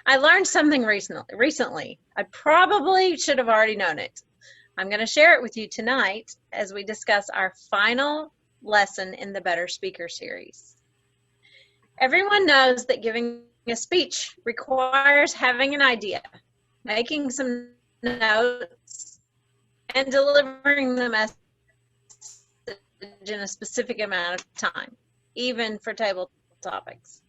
I learned something recently. I probably should have already known it. I'm going to share it with you tonight as we discuss our final lesson in the Better Speaker series. Everyone knows that giving a speech requires having an idea, making some notes, and delivering the message in a specific amount of time, even for table topics,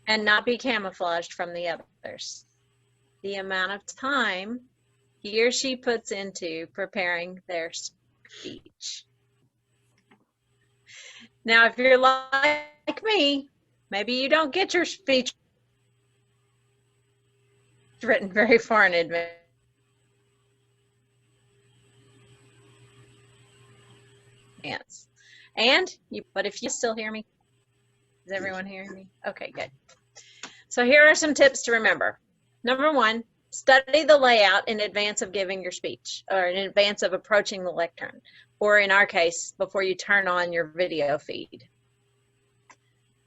and not be camouflaged from the others. The amount of time he or she puts into preparing their speech. Now, if you're like me, maybe you don't get your speech written very far in advance. But if you still hear me, is everyone hearing me? Okay, good. So here are some tips to remember. Number one, study the layout in advance of giving your speech, or in advance of approaching the lectern, or in our case, before you turn on your video feed.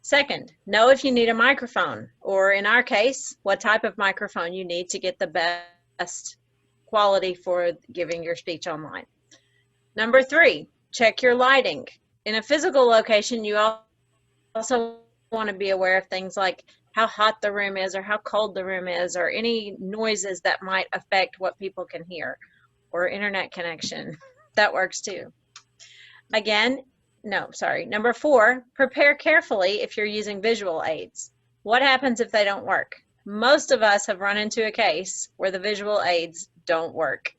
Second, know if you need a microphone, or in our case, what type of microphone you need to get the best quality for giving your speech online. Number three, check your lighting. In a physical location, you also want to be aware of things like how hot the room is, or how cold the room is, or any noises that might affect what people can hear, or internet connection. That works too. Number four, prepare carefully if you're using visual aids. What happens if they don't work? Most of us have run into a case where the visual aids don't work.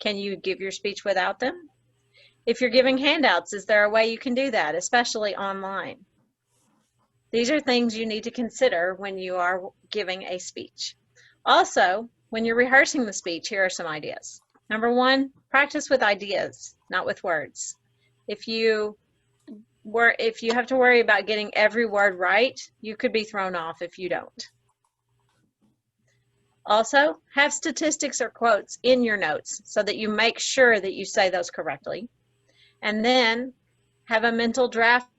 Can you give your speech without them? If you're giving handouts, is there a way you can do that, especially online? These are things you need to consider when you are giving a speech. Also, when you're rehearsing the speech, here are some ideas. Number one, practice with ideas, not with words. If you have to worry about getting every word right, you could be thrown off if you don't. Also, have statistics or quotes in your notes so that you make sure that you say those correctly. And then have a mental draft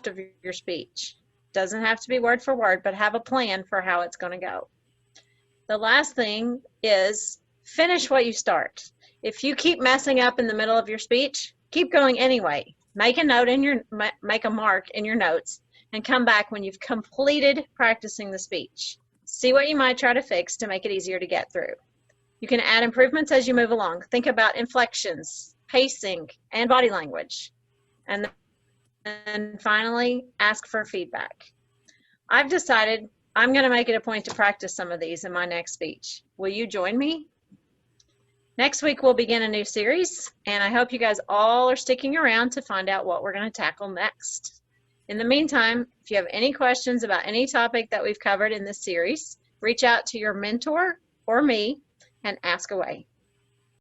of your speech. Doesn't have to be word for word, but have a plan for how it's going to go. The last thing is finish what you start. If you keep messing up in the middle of your speech, keep going anyway. Make a mark in your notes and come back when you've completed practicing the speech. See what you might try to fix to make it easier to get through. You can add improvements as you move along. Think about inflections, pacing, and body language. And finally, ask for feedback. I've decided I'm going to make it a point to practice some of these in my next speech. Will you join me? Next week, we'll begin a new series, and I hope you guys all are sticking around to find out what we're going to tackle next. In the meantime, if you have any questions about any topic that we've covered in this series, reach out to your mentor or me and ask away.